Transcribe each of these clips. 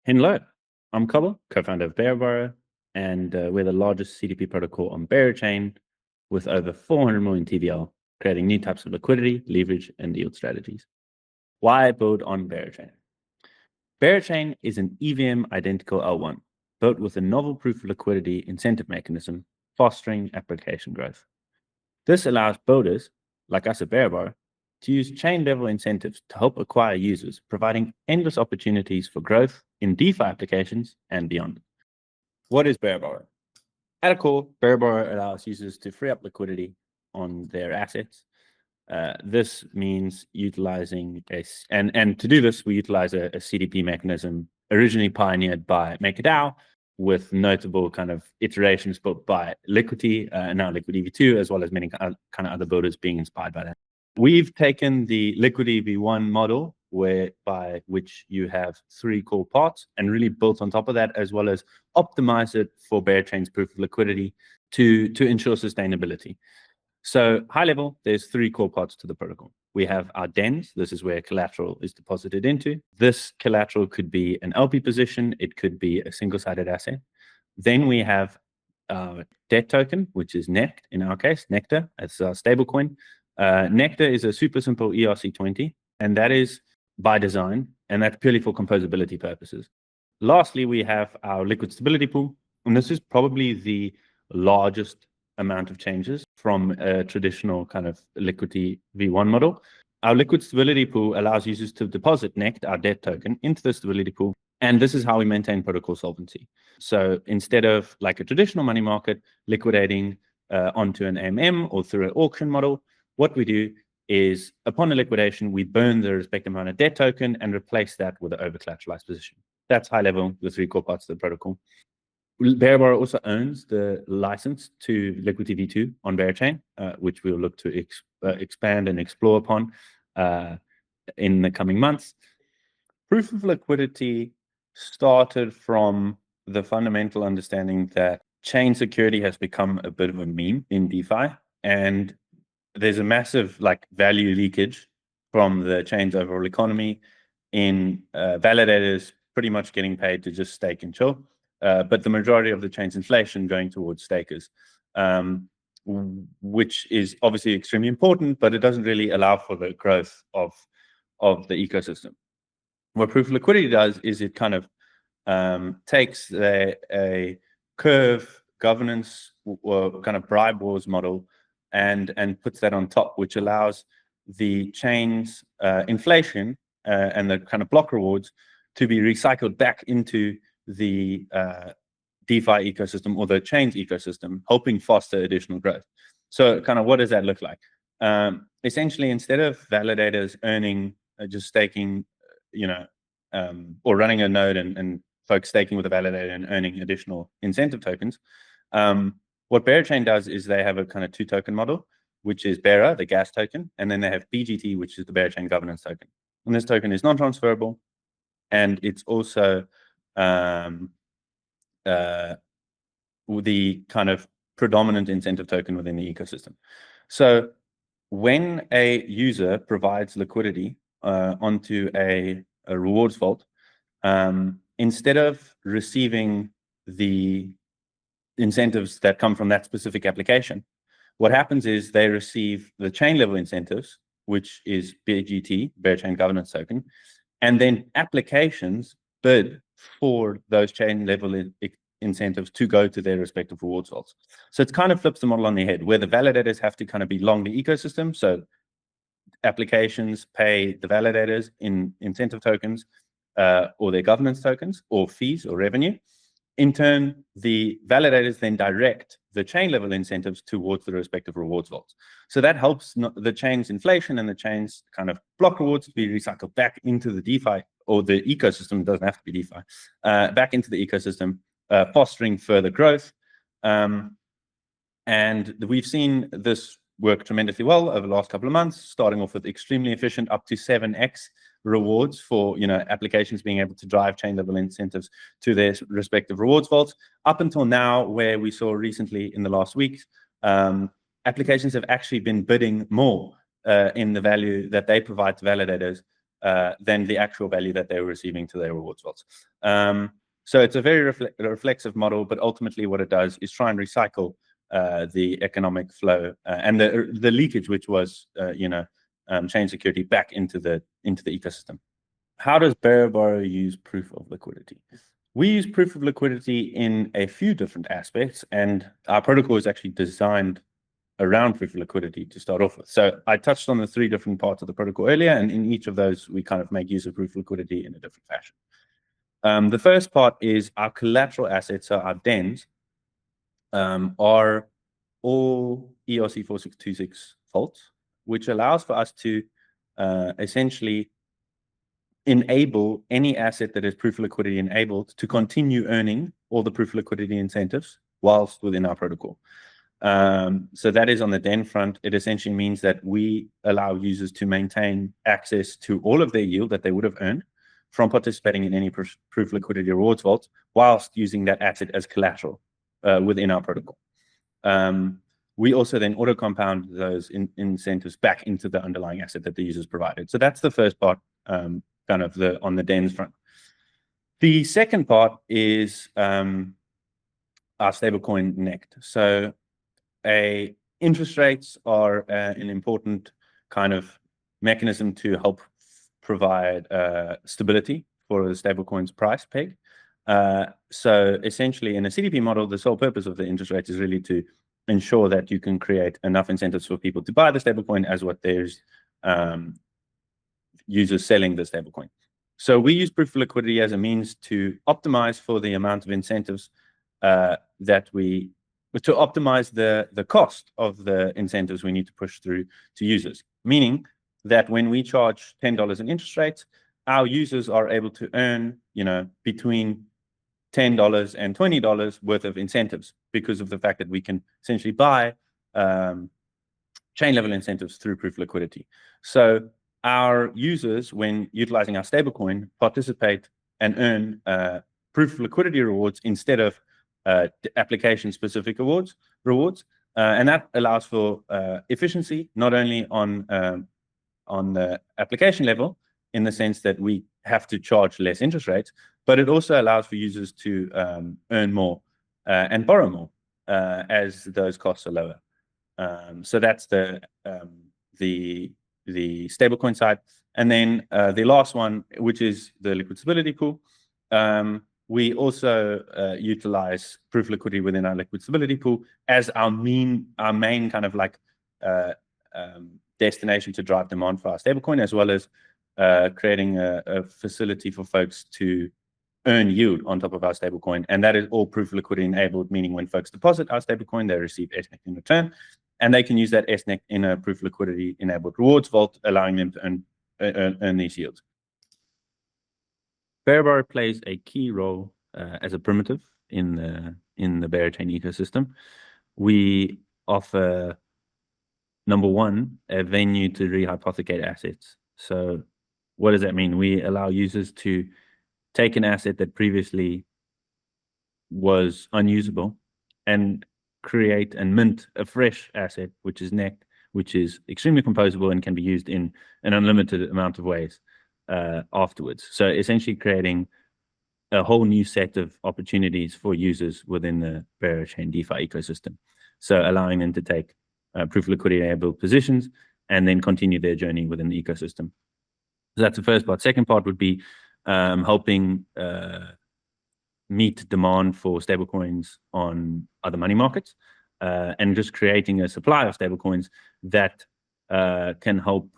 Hello, I'm Kobble, co-founder of Beraborrow, and we're the largest CDP protocol on Bearchain with over 400 million TVL, creating new types of liquidity, leverage, and yield strategies. Why build on Bearchain? Bearchain is an EVM identical L1, built with a novel proof of liquidity incentive mechanism, fostering application growth. This allows builders, like us at Beraborrow, to use chain-level incentives to help acquire users, providing endless opportunities for growth in DeFi applications and beyond. What is Beraborrow? At a core, Beraborrow allows users to free up liquidity on their assets. This means utilizing and to do this, we utilize a CDP mechanism originally pioneered by MakerDAO, with notable kind of iterations built by Liquidity, now Liquidity v2, as well as many kind of other builders being inspired by that. We've taken the Liquidity v1 model, by which you have 3 core parts, and really built on top of that, as well as optimize it for Bearchain's proof of liquidity to ensure sustainability. So high level, there's 3 core parts to the protocol. We have our DENs. This is where collateral is deposited into. This collateral could be an LP position. It could be a single-sided asset. Then we have our debt token, which is NECT, in our case, NECTAR. It's our stablecoin. NECTAR is a super simple ERC20, and that is by design, and that's purely for composability purposes. Lastly, we have our liquid stability pool, and this is probably the largest amount of changes from a traditional kind of Liquidity v1 model. Our liquid stability pool allows users to deposit NECT, our debt token, into the stability pool, and this is how we maintain protocol solvency. So instead of like a traditional money market liquidating onto an AMM or through an auction model, what we do is upon a liquidation, we burn the respective amount of debt token and replace that with an over-collateralized position. That's high level, the 3 core parts of the protocol. Beraborrow also owns the license to Liquidity v2 on Bearchain, which we'll look to expand and explore upon in the coming months. Proof of liquidity started from the fundamental understanding that chain security has become a bit of a meme in DeFi, and there's a massive value leakage from the chain's overall economy in validators pretty much getting paid to just stake and chill. But the majority of the chain's inflation going towards stakers, which is obviously extremely important, but it doesn't really allow for the growth of the ecosystem. What proof of liquidity does is it kind of takes a curve governance or kind of bribe wars model and puts that on top, which allows the chain's inflation and the kind of block rewards to be recycled back into the DeFi ecosystem or the chain's ecosystem, helping foster additional growth. So kind of what does that look like? Essentially, instead of validators earning just staking, or running a node and folks staking with a validator and earning additional incentive tokens, what Bearchain does is they have a kind of 2-token model, which is Bearer, the gas token, and then they have BGT, which is the Bearchain governance token. And this token is non-transferable, and it's also the kind of predominant incentive token within the ecosystem. So when a user provides liquidity onto a rewards vault, instead of receiving the incentives that come from that specific application, what happens is they receive the chain level incentives, which is BGT, Bearchain governance token, and then applications bid for those chain level incentives to go to their respective rewards vaults. So it kind of flips the model on their head, where the validators have to kind of be long the ecosystem. So applications pay the validators in incentive tokens or their governance tokens or fees or revenue. In turn, the validators then direct the chain level incentives towards the respective rewards vaults. So that helps the chain's inflation and the chain's kind of block rewards to be recycled back into the DeFi or the ecosystem. It doesn't have to be DeFi, back into the ecosystem, fostering further growth. And we've seen this work tremendously well over the last couple of months, starting off with extremely efficient, up to 7x rewards for applications being able to drive chain level incentives to their respective rewards vaults, up until now, where we saw recently in the last weeks, applications have actually been bidding more in the value that they provide to validators than the actual value that they were receiving to their rewards vaults. So it's a very reflexive model, but ultimately what it does is try and recycle the economic flow and the leakage, which was chain security, back into the ecosystem. How does Beraborrow use proof of liquidity? We use proof of liquidity in a few different aspects, and our protocol is actually designed around proof of liquidity to start off with. So I touched on the 3 different parts of the protocol earlier, and in each of those, we kind of make use of proof of liquidity in a different fashion. The first part is our collateral assets, so our DENs, are all ERC 4626 vaults, which allows for us to essentially enable any asset that is proof of liquidity enabled to continue earning all the proof of liquidity incentives whilst within our protocol. So that is on the DEN front. It essentially means that we allow users to maintain access to all of their yield that they would have earned from participating in any proof of liquidity rewards vault whilst using that asset as collateral within our protocol. We also then auto compound those incentives back into the underlying asset that the users provided. So that's the first part, kind of on the DENs front. The second part is our stablecoin NECTAR. So interest rates are an important kind of mechanism to help provide stability for the stablecoin's price peg. So essentially, in a CDP model, the sole purpose of the interest rate is really to ensure that you can create enough incentives for people to buy the stablecoin as what there's users selling the stablecoin. So we use proof of liquidity as a means to optimize for the amount of incentives to optimize the cost of the incentives we need to push through to users. Meaning that when we charge $10 in interest rates, our users are able to earn, between $10 and $20 worth of incentives because of the fact that we can essentially buy chain level incentives through proof of liquidity. So our users, when utilizing our stablecoin, participate and earn proof of liquidity rewards instead of application specific rewards, and that allows for efficiency not only on the application level, in the sense that we have to charge less interest rates, but it also allows for users to earn more and borrow more as those costs are lower. So that's the stablecoin side. And then the last one, which is the liquidability pool. We also utilize proof of liquidity within our liquidability pool as our main kind of like destination to drive demand for our stablecoin, as well as creating a facility for folks to earn yield on top of our stablecoin. And that is all proof of liquidity enabled, meaning when folks deposit our stablecoin, they receive SNECT in return. And they can use that SNECT in a proof of liquidity enabled rewards vault, allowing them to earn these yields. Beraborrow plays a key role as a primitive in the Bearchain ecosystem. We offer, number one, a venue to rehypothecate assets. So what does that mean? We allow users to take an asset that previously was unusable and create and mint a fresh asset, which is NECT, which is extremely composable and can be used in an unlimited amount of ways afterwards. So essentially creating a whole new set of opportunities for users within the Bearchain DeFi ecosystem. So allowing them to take proof of liquidity enabled positions and then continue their journey within the ecosystem. So that's the first part. Second part would be helping meet demand for stablecoins on other money markets, and just creating a supply of stablecoins that can help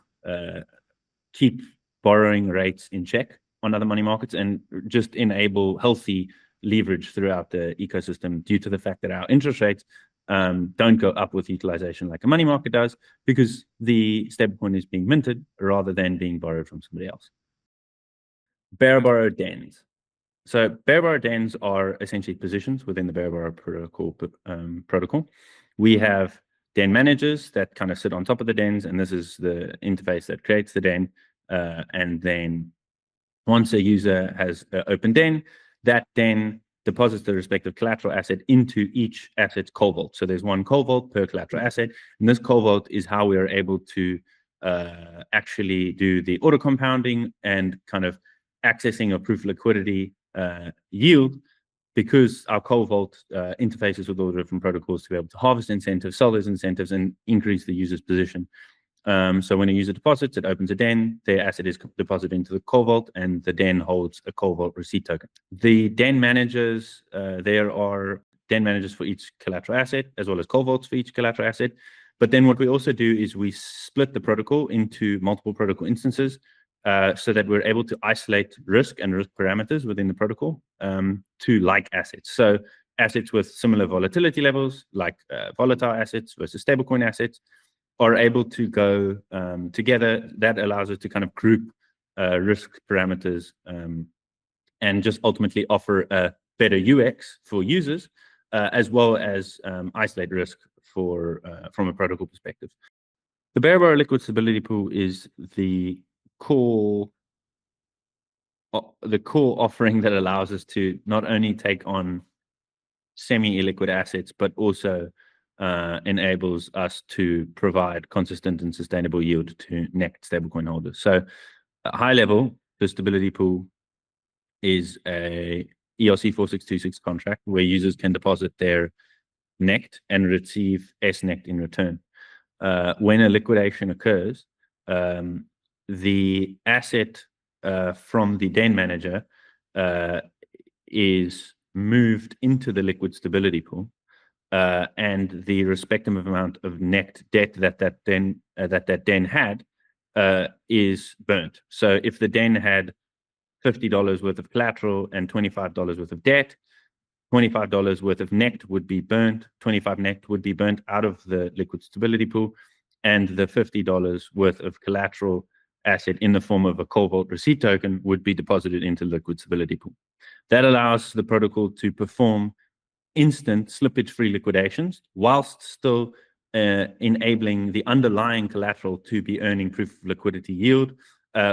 keep borrowing rates in check on other money markets and just enable healthy leverage throughout the ecosystem, due to the fact that our interest rates don't go up with utilization like a money market does, because the stablecoin is being minted rather than being borrowed from somebody else. Beraborrow DENs. So Beraborrow DENs are essentially positions within the Beraborrow protocol. We have DEN managers that kind of sit on top of the DENs, and this is the interface that creates the DEN. And then once a user has open DEN, that DEN deposits the respective collateral asset into each asset's Kobble vault. So there's one Kobble vault per collateral asset, and this Kobble vault is how we are able to actually do the auto compounding and kind of accessing a proof of liquidity yield, because our Cold Vault interfaces with all the different protocols to be able to harvest incentives, sell those incentives, and increase the user's position. So when a user deposits, it opens a DEN, their asset is deposited into the Cold Vault, and the DEN holds a Cold Vault receipt token. The DEN managers, there are DEN managers for each collateral asset, as well as Cold Vaults for each collateral asset. But then what we also do is we split the protocol into multiple protocol instances, so that we're able to isolate risk and risk parameters within the protocol to like assets. So assets with similar volatility levels, like volatile assets versus stablecoin assets, are able to go together. That allows us to kind of group risk parameters and just ultimately offer a better UX for users, as well as isolate risk for from a protocol perspective. The Beraborrow Liquid Stability Pool is the core offering that allows us to not only take on semi-illiquid assets, but also enables us to provide consistent and sustainable yield to NECT stablecoin holders. So at high level, the stability pool is a ERC 4626 contract where users can deposit their NECT and receive SNECT in return. When a liquidation occurs, the asset from the DEN manager is moved into the liquid stability pool, and the respective amount of NECT debt that DEN had is burnt. So if the DEN had $50 worth of collateral and $25 worth of debt, $25 worth of NECT would be burnt, 25 NECT would be burnt out of the liquid stability pool, and the $50 worth of collateral asset in the form of a Cold Vault receipt token would be deposited into the liquid stability pool. That allows the protocol to perform instant slippage-free liquidations whilst still enabling the underlying collateral to be earning proof of liquidity yield,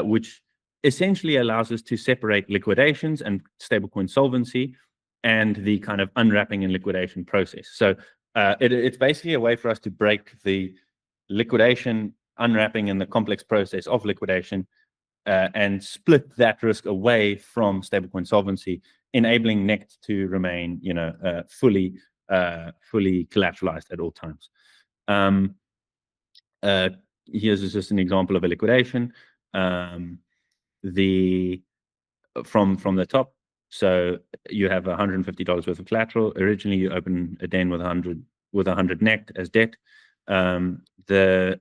which essentially allows us to separate liquidations and stablecoin solvency and the kind of unwrapping and liquidation process. So it's basically a way for us to break the liquidation, unwrapping, and the complex process of liquidation and split that risk away from stablecoin solvency, enabling NECT to remain, fully collateralized at all times. Here's just an example of a liquidation. From the top, so you have $150 worth of collateral. Originally, you open a DEN with 100 NECT as debt. The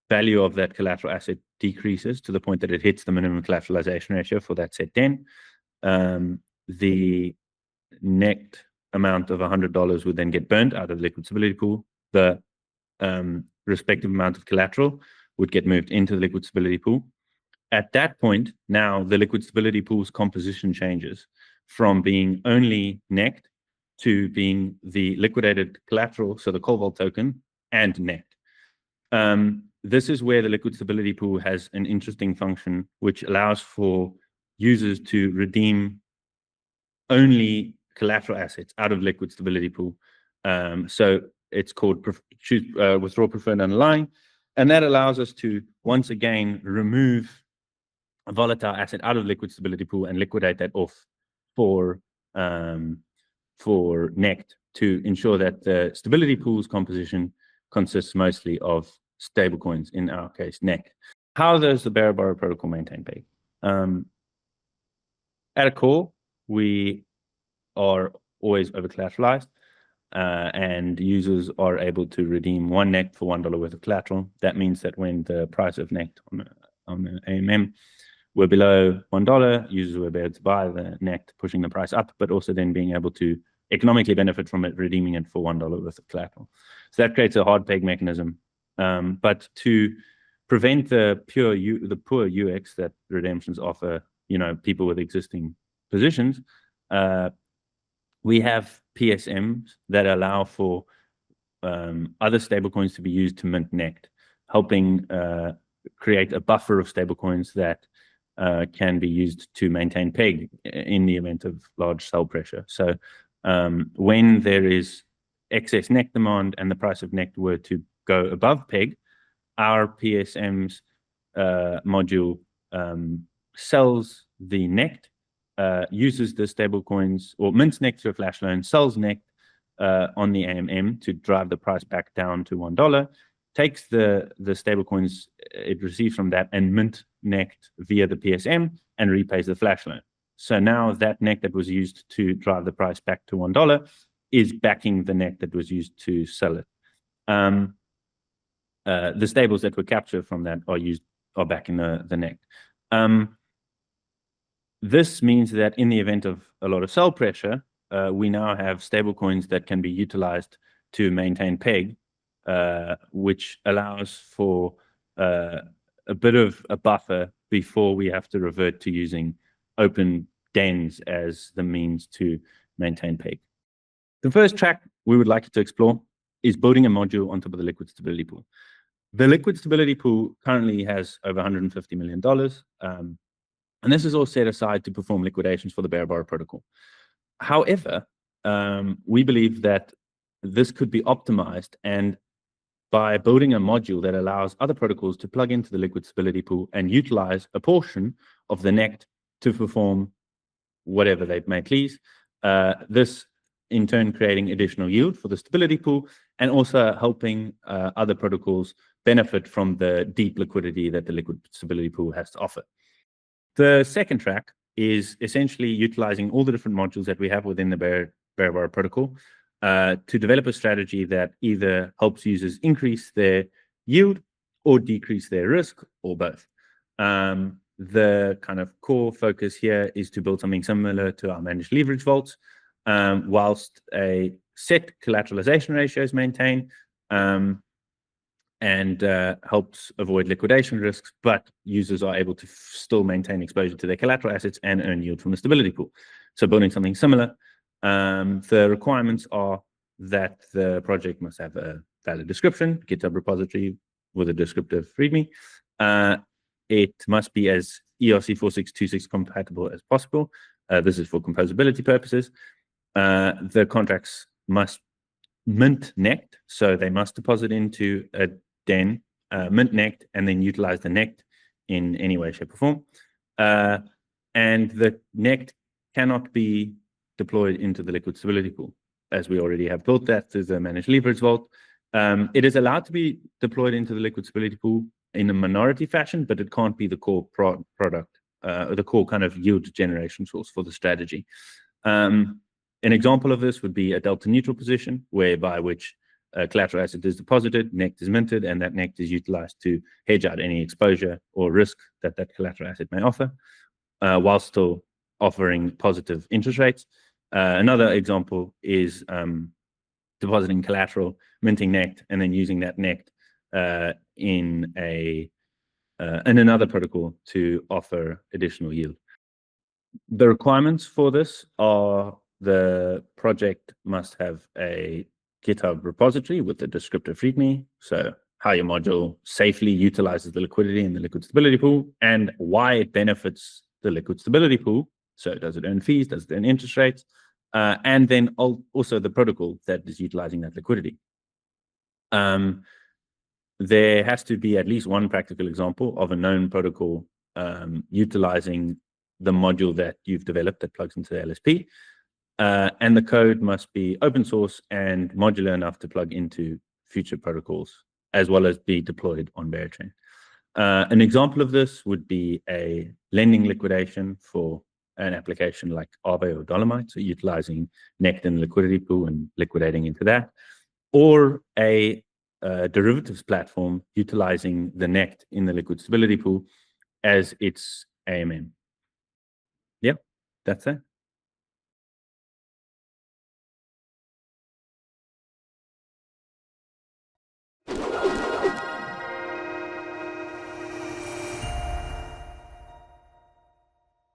value of that collateral asset decreases to the point that it hits the minimum collateralization ratio for that set DEN. The NECT amount of $100 would then get burnt out of the liquid stability pool. The respective amount of collateral would get moved into the liquid stability pool. At that point, now the liquid stability pool's composition changes from being only NECT to being the liquidated collateral, so the Cold Vault token, and NECT. This is where the liquid stability pool has an interesting function, which allows for users to redeem only collateral assets out of liquid stability pool. So it's called withdraw preferred underlying, and that allows us to once again remove a volatile asset out of liquid stability pool and liquidate that off for NECT to ensure that the stability pool's composition consists mostly of stablecoins, in our case, NECT. How does the Beraborrow protocol maintain peg? At a core, we are always over collateralized, and users are able to redeem one NECT for $1 worth of collateral. That means that when the price of NECT on the AMM were below $1, users will be able to buy the NECT, pushing the price up, but also then being able to economically benefit from it, redeeming it for $1 worth of collateral. So that creates a hard peg mechanism. But to prevent the poor UX that redemptions offer, people with existing positions, we have PSMs that allow for other stablecoins to be used to mint NECT, helping create a buffer of stablecoins that can be used to maintain peg in the event of large sell pressure. So when there is excess NECT demand and the price of NECT were to go above peg, our PSMs module sells the NECT, uses the stablecoins, or mints NECT to a flash loan, sells NECT on the AMM to drive the price back down to $1, takes the stablecoins it receives from that and mint NECT via the PSM and repays the flash loan. So now that NECT that was used to drive the price back to $1 is backing the NECT that was used to sell it. The stables that were captured from that are backing the NECT. This means that in the event of a lot of sell pressure, we now have stablecoins that can be utilized to maintain peg, which allows for a bit of a buffer before we have to revert to using open DENs as the means to maintain peg. The first track we would like to explore is building a module on top of the liquid stability pool. The liquid stability pool currently has over $150 million. And this is all set aside to perform liquidations for the Beraborrow protocol. However, we believe that this could be optimized, and by building a module that allows other protocols to plug into the liquid stability pool and utilize a portion of the NECT to perform whatever they may please. This in turn creating additional yield for the stability pool and also helping other protocols benefit from the deep liquidity that the liquid stability pool has to offer. The second track is essentially utilizing all the different modules that we have within the Beraborrow protocol to develop a strategy that either helps users increase their yield or decrease their risk, or both. The kind of core focus here is to build something similar to our managed leverage vaults, whilst a set collateralization ratio is maintained, and helps avoid liquidation risks, but users are able to still maintain exposure to their collateral assets and earn yield from the stability pool. So building something similar. The requirements are that the project must have a valid description, GitHub repository with a descriptive README. It must be as ERC4626 compatible as possible. This is for composability purposes. The contracts must mint NECT, so they must deposit into a DEN, mint NECT, and then utilize the NECT in any way, shape, or form. And the NECT cannot be deployed into the liquid stability pool, as we already have built that through the managed leverage vault. It is allowed to be deployed into the liquid stability pool in a minority fashion, but it can't be the core product, or the core kind of yield generation source for the strategy. An example of this would be a delta neutral position, whereby which collateral asset is deposited, NECT is minted, and that NECT is utilized to hedge out any exposure or risk that that collateral asset may offer, while still offering positive interest rates. Another example is depositing collateral, minting NECT, and then using that NECT in another protocol to offer additional yield. The requirements for this are the project must have a GitHub repository with a descriptive README, so how your module safely utilizes the liquidity in the liquid stability pool and why it benefits the liquid stability pool. So does it earn fees, does it earn interest rates, and then also the protocol that is utilizing that liquidity. There has to be at least one practical example of a known protocol utilizing the module that you've developed that plugs into the LSP. And the code must be open source and modular enough to plug into future protocols, as well as be deployed on Bearchain. An example of this would be a lending liquidation for an application like Aave or Dolomite, so utilizing NECT in the liquidity pool and liquidating into that, or a derivatives platform utilizing the NECT in the liquid stability pool as its AMM. Yeah, that's it.